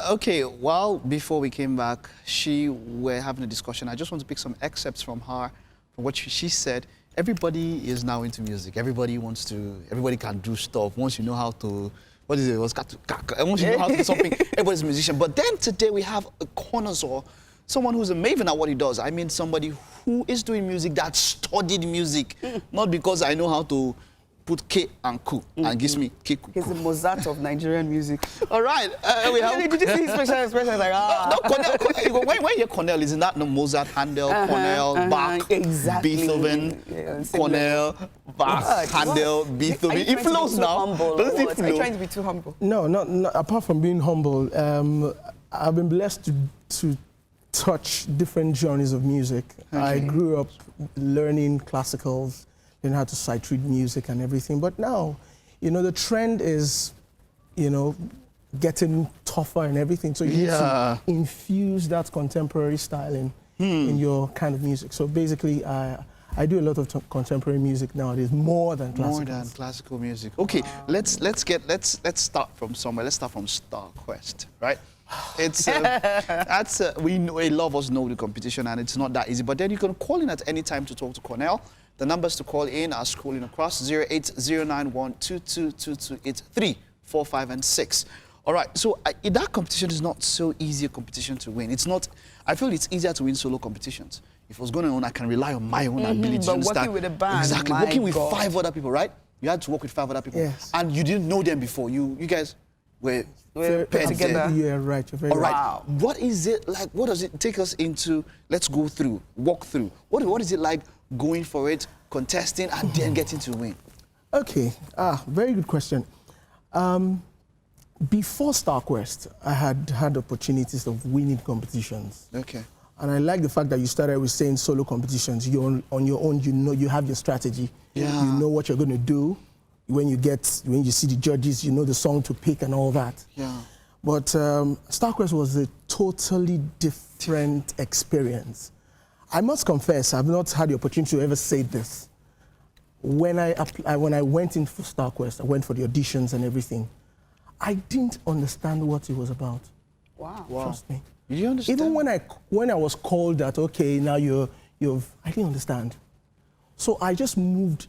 Okay, well, before we came back, we're having a discussion. I just want to pick some excerpts from her, from what she said. Everybody is now into music. Everybody can do stuff. Once you know how to, once you know how to do something, everybody's a musician. But then today we have a connoisseur, someone who's a maven at what he does. I mean, somebody who is doing music that studied music, not because I know how to put K and Ku and gives me K. He's the Mozart of Nigerian music. All right, we have. Did you see his special expression? Like, No, Cornel. When you hear Cornel, isn't that no Mozart, Handel, Cornel, Bach, exactly. Beethoven, Cornel, Bach, Handel, Beethoven? It flows now. Doesn't it flow? Are you trying to be too humble? No, not apart from being humble. I've been blessed to touch different genres of music. Okay. I grew up learning classicals, learning how to sight read music and everything. But now, the trend is, getting tougher and everything. So you need to infuse that contemporary style in your kind of music. So basically, I do a lot of contemporary music nowadays, more than classical. More than classical music. Okay, let's start from somewhere. Let's start from Star Quest, right? It's we know, a lot of us know the competition, and it's not that easy. But then you can call in at any time to talk to Cornel. The numbers to call in are scrolling across 08091222283, 4, 5, and 6. All right. So that competition is not so easy a competition to win. It's not. I feel it's easier to win solo competitions. If I was going on, I can rely on my own ability. But working with a band, exactly, working with 5 other people, right? You had to work with 5 other people, and you didn't know them before. You guys were paired together. Yeah, right. You're very right. Wow. What is it like? What does it take us into? Let's go through, walk through. What is it like going for it, contesting, and then getting to win? Okay. Very good question. Before StarQuest, I had opportunities of winning competitions. Okay. And I like the fact that you started with saying solo competitions. You're on your own. You have your strategy. Yeah. You know what you're going to do. When you see the judges, you know the song to pick and all that. Yeah. But StarQuest was a totally different experience. I must confess, I've not had the opportunity to ever say this. When I went in for StarQuest, I went for the auditions and everything. I didn't understand what it was about. Wow. Trust me. You didn't understand? Even when I was called that, okay, now I didn't understand. So I just moved.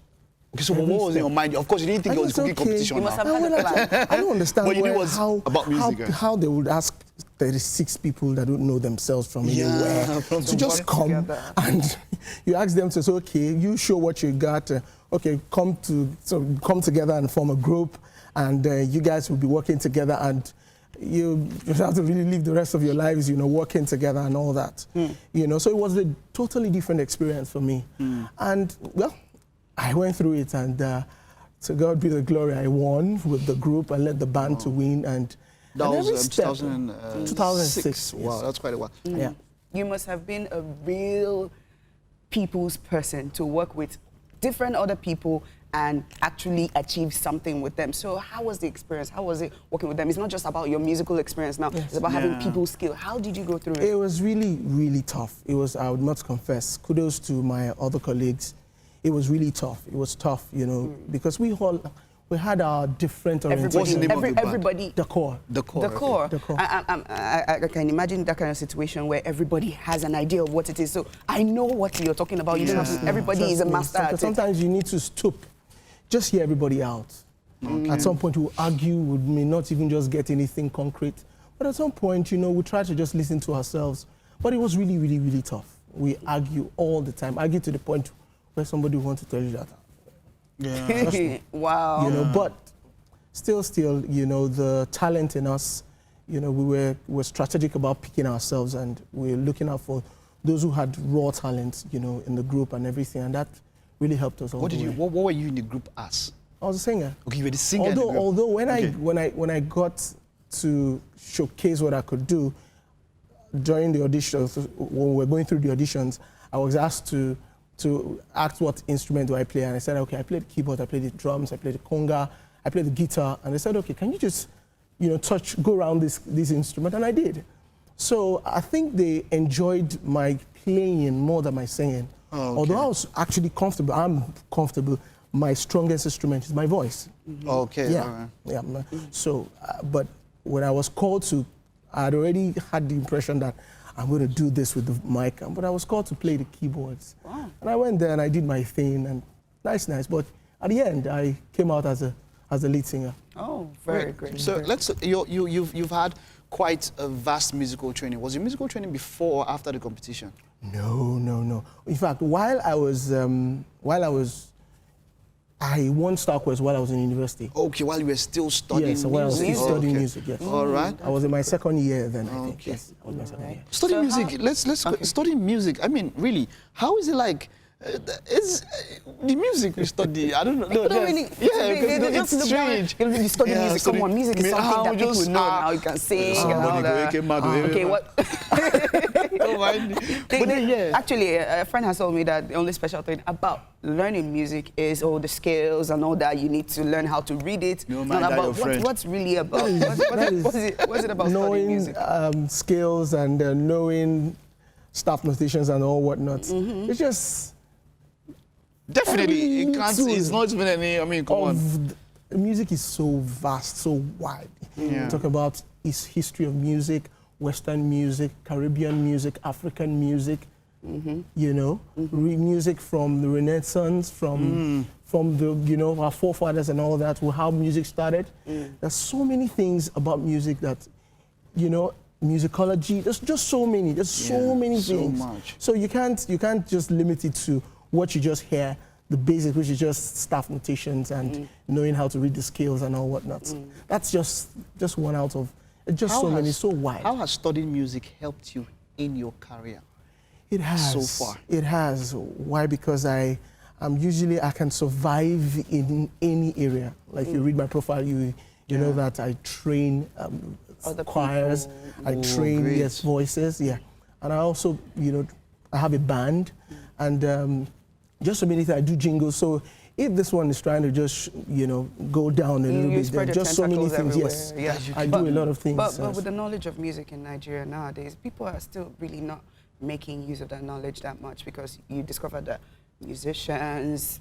Okay, so what was in your mind? Of course, you didn't think it was cooking competition. You must have had a plan. I don't understand about music, how they would ask 36 people that don't know themselves from anywhere to just come together. And you ask them to say, okay, you show what you got. Okay, come together and form a group, and you guys will be working together, and you have to really live the rest of your lives, working together and all that. So it was a totally different experience for me. And well, I went through it, and to God be the glory, I won with the group. I led the band to win, and that was 2006. Yes. Wow, that's quite a while. Yeah. You must have been a real people's person to work with different other people and actually achieve something with them. So how was the experience? How was it working with them? It's not just about your musical experience now. Yes. It's about having people's skill. How did you go through it? It was really, really tough. It was, I would not confess, kudos to my other colleagues. It was really tough. It was tough, because we had our different orientations. What's the name of the band? Everybody. The Core. The Core. The Core. Okay. The Core. I can imagine that kind of situation where everybody has an idea of what it is. So I know what you're talking about. You don't have to, everybody is a master at it. Sometimes you need to stoop. Just hear everybody out. Okay. At some point, we'll argue, we may not even just get anything concrete. But at some point, we try to just listen to ourselves. But it was really, really, really tough. We argue all the time. Argue to the point where somebody wants to tell you that. Yeah. Wow. But still, the talent in us, we were strategic about picking ourselves, and we're looking out for those who had raw talent, in the group and everything, and that really helped us all. What were you in the group as? I was a singer. Okay, you were the singer. Although when I got to showcase what I could do during the auditions, when we were going through the auditions, I was asked to ask what instrument do I play, and I said, okay, I played the keyboard, I played the drums, I played the conga, I played the guitar, and they said, okay, can you just, go around this instrument, and I did. So I think they enjoyed my playing more than my singing. Oh, okay. Although I was actually comfortable, I'm comfortable. My strongest instrument is my voice. Okay. Yeah. Yeah. So, but when I was called to I had already had the impression that I'm going to do this with the mic, but I was called to play the keyboards. Wow. And I went there and I did my thing, and nice. But at the end, I came out as a lead singer. Oh, very great. So you've had quite a vast musical training. Was your musical training before or after the competition? No. In fact, I won Star Quest while I was in university. Okay, while you were still studying music. Yes, while I was still studying music, yes. All right. I was in my second year then, I think. Yes, I was in my second year. Studying music, let's study music. I mean, really, how is it like? Is the music we study? I don't know. People don't really, it's strange. You study music. Come on, music is something that people know now. You can sing and all that. Okay, what? Actually, a friend has told me that the only special thing about learning music is all the scales and all that. You need to learn how to read it. Not about what's really about. What's it about studying music? Knowing scales and knowing staff notations and all whatnot. It's just... Definitely, it can't. It's not even any. I mean, come on. Music is so vast, so wide. Talk about its history of music, Western music, Caribbean music, African music. You know, music from the Renaissance, from the our forefathers and all that. How music started. There's so many things about music that, musicology. There's just so many. There's so many things. So much. So you can't just limit it to what you just hear, the basics, which is just staff notations and knowing how to read the scales and all whatnot. That's just one out of so many, so wide. How has studying music helped you in your career? It has. So far. It has. Why? Because I can survive in any area. Like you read my profile, you know that I train choirs, I train voices, and I also I have a band, and just so many things. I do jingles. So if this one is trying to just go down a little bit, there are just so many things. Yes, I do a lot of things. But with the knowledge of music in Nigeria nowadays, people are still really not making use of that knowledge that much, because you discover that musicians,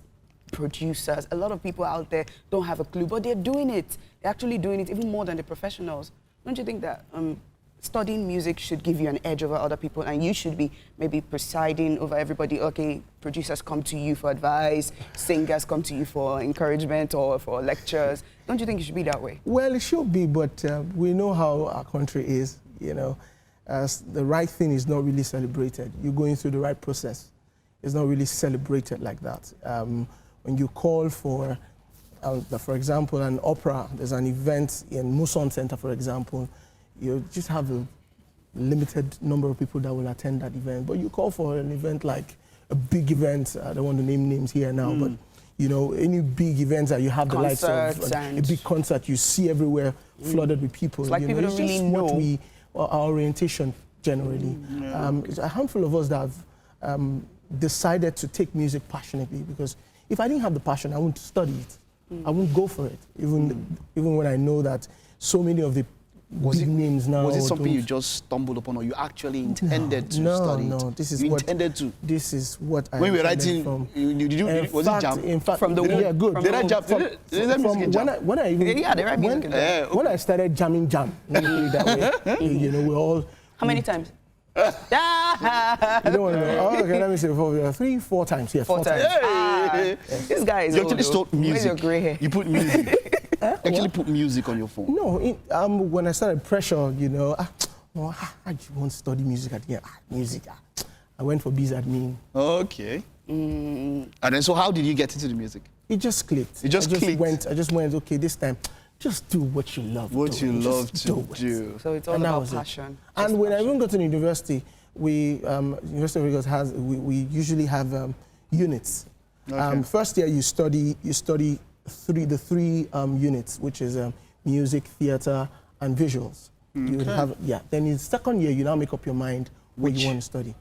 producers, a lot of people out there don't have a clue, but they're doing it. They're actually doing it even more than the professionals. Don't you think that studying music should give you an edge over other people, and you should be maybe presiding over everybody? Okay, producers come to you for advice, singers come to you for encouragement or for lectures. Don't you think it should be that way? Well, it should be, but we know how our country is, the right thing is not really celebrated. You're going through the right process. It's not really celebrated like that. When you call for example, an opera, there's an event in Muscian Center, for example, you just have a limited number of people that will attend that event. But you call for an event like a big event, I don't want to name names here now, but any big events that you have the likes of a big concert you see everywhere flooded with people. It's like people don't really know. Our orientation generally. It's a handful of us that have decided to take music passionately, because if I didn't have the passion, I wouldn't study it. I wouldn't go for it, even when I know that so many of the big names now. Was it something you just stumbled upon, or you actually intended to study? No, this is what intended to. This is what I. When we were writing, was it jam? In fact, from the womb. Yeah, good. Did I jam? When I started jamming jam, let me put it that way. We all. How many times? You don't want to know. Oh, okay, let me say 3-4 times. Yeah, 4 times. Hey. This guy is. You actually stopped music. Your gray hair? You put music. Actually put music on your phone. No, when I started pressure, I want to study music at music. I went for biz admin. Okay. And then, so how did you get into the music? It just clicked. I just went, okay, this time, just do what you love to do. So it's all about passion. And when I even got to the university, University of Lagos we usually have units. Okay. First year you study the three units, which is music, theater, and visuals. You would have, then in the second year, you now make up your mind what you want to study.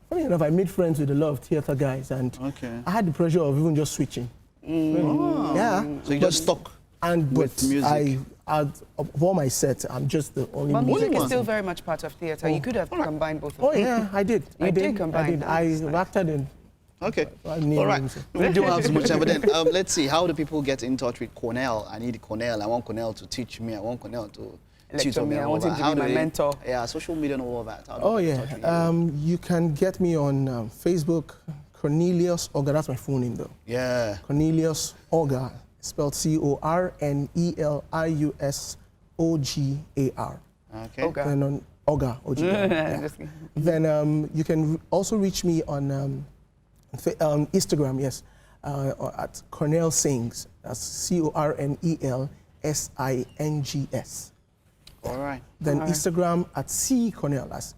Funny enough, I made friends with a lot of theater guys, and I had the pressure of even just switching. Oh. Yeah. So you just stuck with music. Of all my sets, I'm just the only But music is one. still very much part of theater. You could have combined both of them. Oh yeah, I did. You did combine. I acted in. Okay. All right. We don't have so much time, but then let's see. How do people get in touch with Cornel? I need Cornel. I want Cornel to teach me. I want Cornel to lecture me. I want him to be my mentor. Yeah, social media and all of that. Oh, yeah. You can get me on Facebook, Cornelius Ogar. That's my phone name, though. Yeah. Cornelius Ogar, spelled Cornelius Okay. Ogar. Then on Ogar, O-G-A-R, yeah. Then you can also reach me on Instagram, yes, at Cornel Sings. That's Cornelsings. All right. Then Instagram at Cornel. That's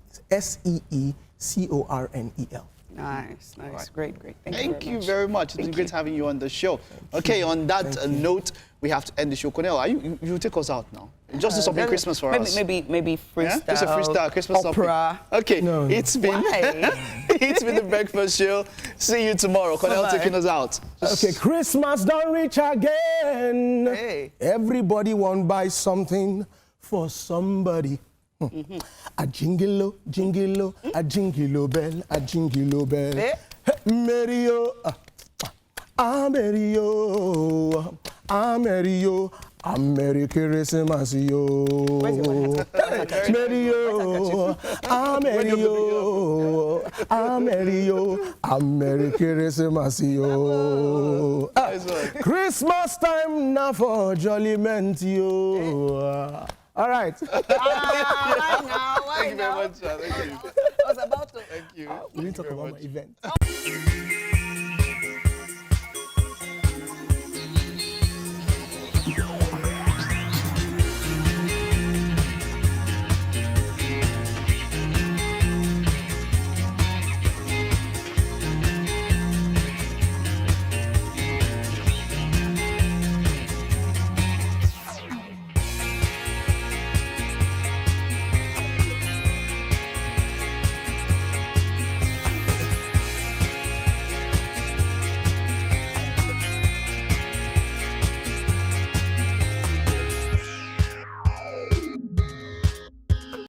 Seecornel. Nice. Right. Great. Thank you very much. It's been great having you on the show. Okay, on that note, we have to end the show. Cornel, you take us out now. Just do something Christmas for us. Maybe freestyle. Yeah? Just a freestyle Christmas opera. Topic. Okay, No. it's been the Breakfast Show. See you tomorrow. Cornel taking us out. Okay, Christmas don't reach again. Hey. Everybody want buy something for somebody. A jingle, jingle, a jingle bell, a jingle bell. Eh? Mario, Mario, Mario, Merry Christmas, yo. Mario, Mario, Mario, Merry Christmas, yo. Christmas time now for jolliment, yo. All right. Thank you very much, sir. Thank you. I was about to. Thank you. We didn't talk about my event.